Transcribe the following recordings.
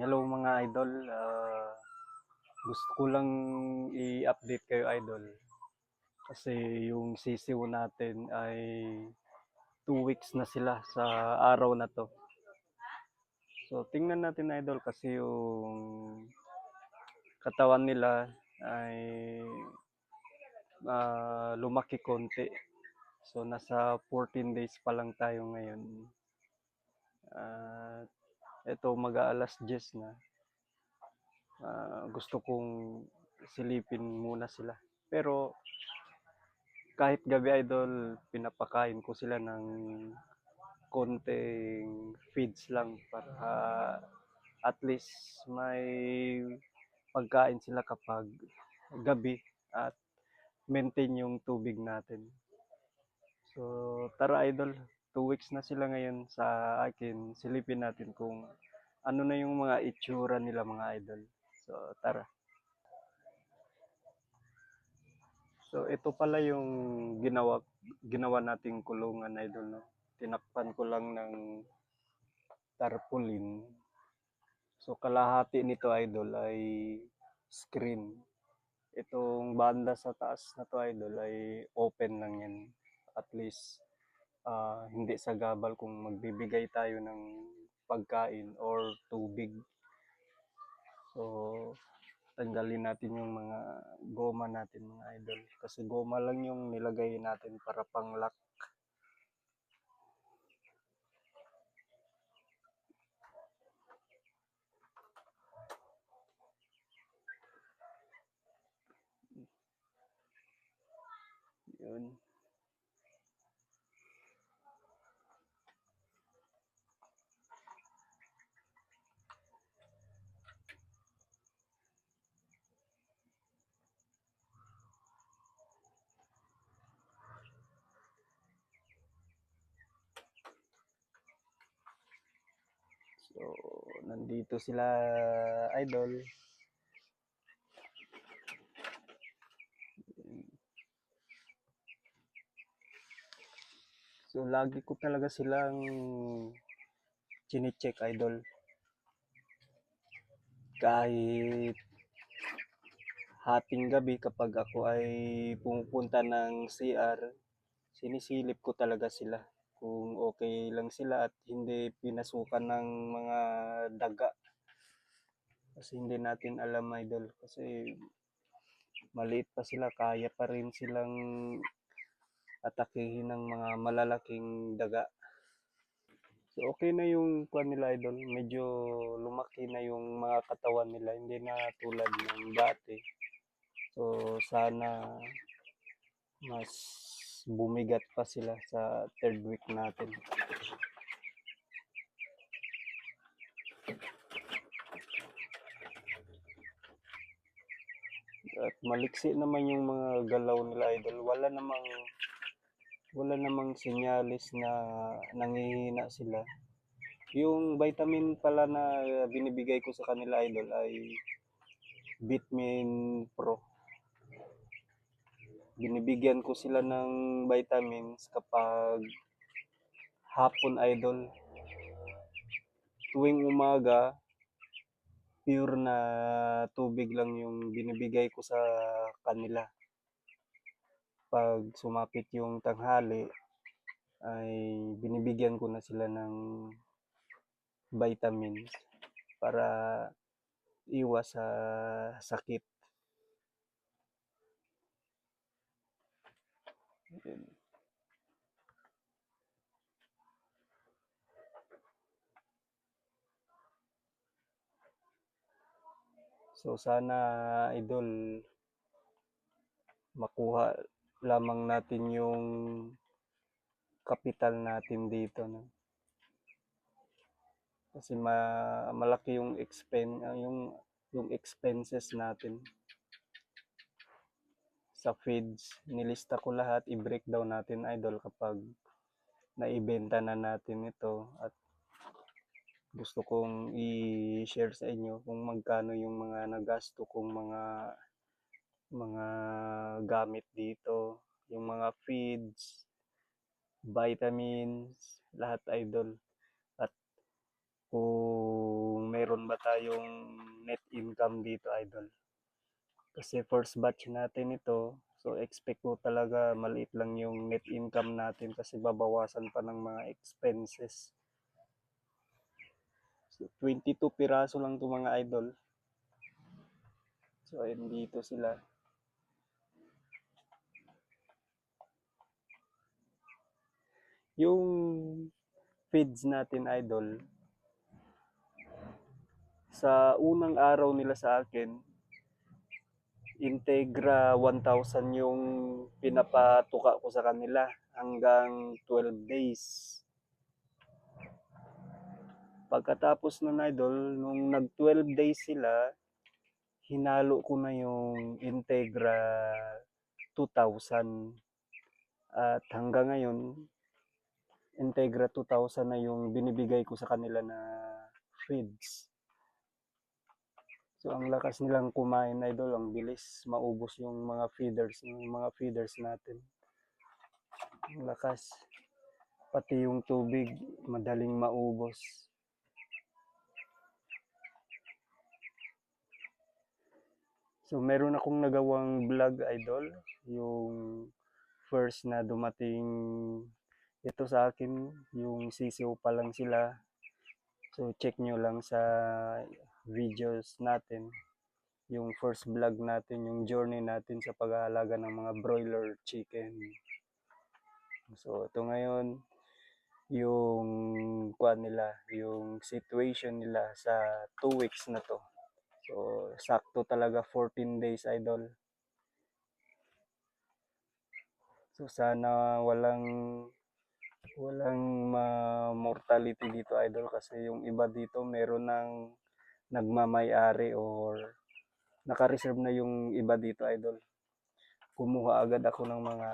Hello mga idol, gusto ko lang i-update kayo idol kasi yung sisiw natin ay 2 weeks na sila sa araw na to. So tingnan natin idol kasi yung katawan nila ay lumaki konti. So nasa 14 days pa lang tayo ngayon. Ito mag-aalas 10 na. Gusto kong silipin muna sila. Pero kahit gabi idol, pinapakain ko sila ng konting feeds lang para at least may pagkain sila kapag gabi at maintain yung tubig natin. So tara idol, 2 weeks na sila ngayon sa akin. Silipin natin kung ano na yung mga itsura nila mga idol. So tara. So ito pala yung ginawa nating kulungan idol, no. Tinakpan ko lang ng tarpaulin. So kalahati nito idol ay screen. Itong banda sa taas na to idol ay open lang yan. At least hindi sagabal kung magbibigay tayo ng pagkain or tubig. So tanggalin natin yung mga goma natin mga idol. Kasi goma lang yung nilagay natin para pang lock. Yun. So nandito sila idol. So lagi ko talaga silang chine-check idol. Kahit hating gabi kapag ako ay pumupunta ng CR, sinisilip ko talaga sila kung okay lang sila at hindi pinasukan ng mga daga. Kasi hindi natin alam idol kasi maliit pa sila, kaya pa rin silang atakihin ng mga malalaking daga. So okay na yung kwan nila idol, medyo lumaki na yung mga katawan nila, hindi na tulad ng dati. So sana mas bumigat pa sila sa third week natin. At maliksi naman yung mga galaw nila idol. Wala namang senyalis na nangihina sila. Yung vitamin pala na binibigay ko sa kanila idol ay Vitamin Pro. Binibigyan ko sila ng vitamins kapag hapon idol. Tuwing umaga, pure na tubig lang yung binibigay ko sa kanila. Pag sumapit yung tanghali, ay binibigyan ko na sila ng vitamins para iwas sa sakit. Yun. So sana idol makuha lamang natin yung kapital natin dito, no? Kasi malaki yung expenses natin sa feeds. Nilista ko lahat, i-breakdown natin idol kapag naibenta na natin ito at gusto kong i-share sa inyo kung magkano yung mga nagasto kong mga gamit dito, yung mga feeds, vitamins, lahat idol. At kung meron ba tayong net income dito, idol. Kasi first batch natin ito, so expect ko talaga maliit lang yung net income natin kasi babawasan pa ng mga expenses. So 22 piraso lang to mga idol. So ayun, dito sila. Yung feeds natin, idol, sa unang araw nila sa akin, Integra 1,000 yung pinapatuka ko sa kanila hanggang 12 days. Pagkatapos nun, idol, nung nag 12 days sila, hinalo ko na yung Integra 2,000. At hanggang ngayon, Integra 2,000 na yung binibigay ko sa kanila na feeds. So ang lakas nilang kumain, idol, ang bilis maubos yung mga feeders natin. Ang lakas. Pati yung tubig, madaling maubos. So meron akong nagawang vlog, idol, yung first na dumating ito sa akin, yung sisiw pa lang sila. So check nyo lang sa videos natin, yung first vlog natin, yung journey natin sa pag-aalaga ng mga broiler chicken. So ito ngayon, yung nila, yung situation nila sa 2 weeks na to. So sakto talaga 14 days, idol. So sana walang mortality dito, idol, kasi yung iba dito meron ng nagmamay-ari or naka-reserve na yung iba dito, idol. Kumuha agad ako ng mga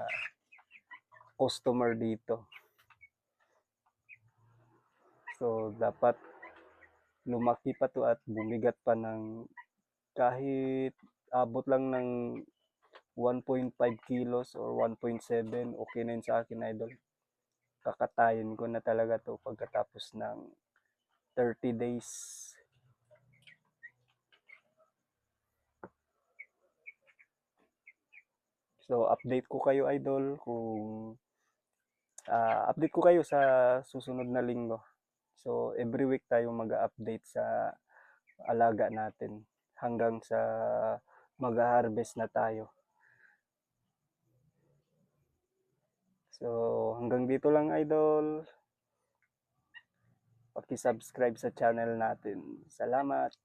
customer dito. So dapat lumaki pa to at bumigat pa ng kahit abot lang ng 1.5 kilos or 1.7, okay na yun sa akin, idol. Kakatayin ko na talaga to pagkatapos ng 30 days. So update ko kayo, idol, kung update ko kayo sa susunod na linggo. So every week tayo mag-update sa alaga natin hanggang sa mag-harvest na tayo. So hanggang dito lang, idol. Paki-subscribe sa channel natin. Salamat.